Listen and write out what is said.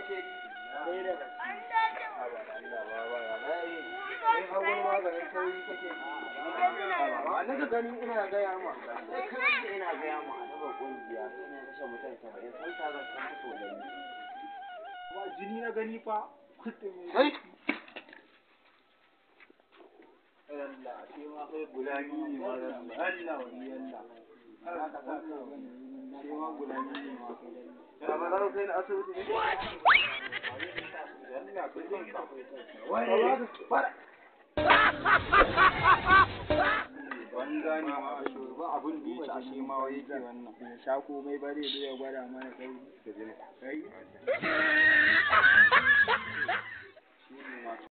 kake yi. Sai da gaske. Kai hagun maganin tauri kake yi. Ba na gani ina gaya ma. Sai kan ina gaya ma a taba kungiya ina kashe mutum 70 sai ta ga kan fito da ni. Ba jini na gani fa. Sai Allah sai ma kai gulami ne ma Allah wani Allah. Har ka sa ka gani. Sai ma gulami ne ma kai. Ya ba za ka kai na asibiti ne? Allah kai zan ka. Wai fara. Banza ne ma a shuru ba abin da ya ci ma wai yake wannan. Ya sha komai bare da ya gwada mana kai. Kai.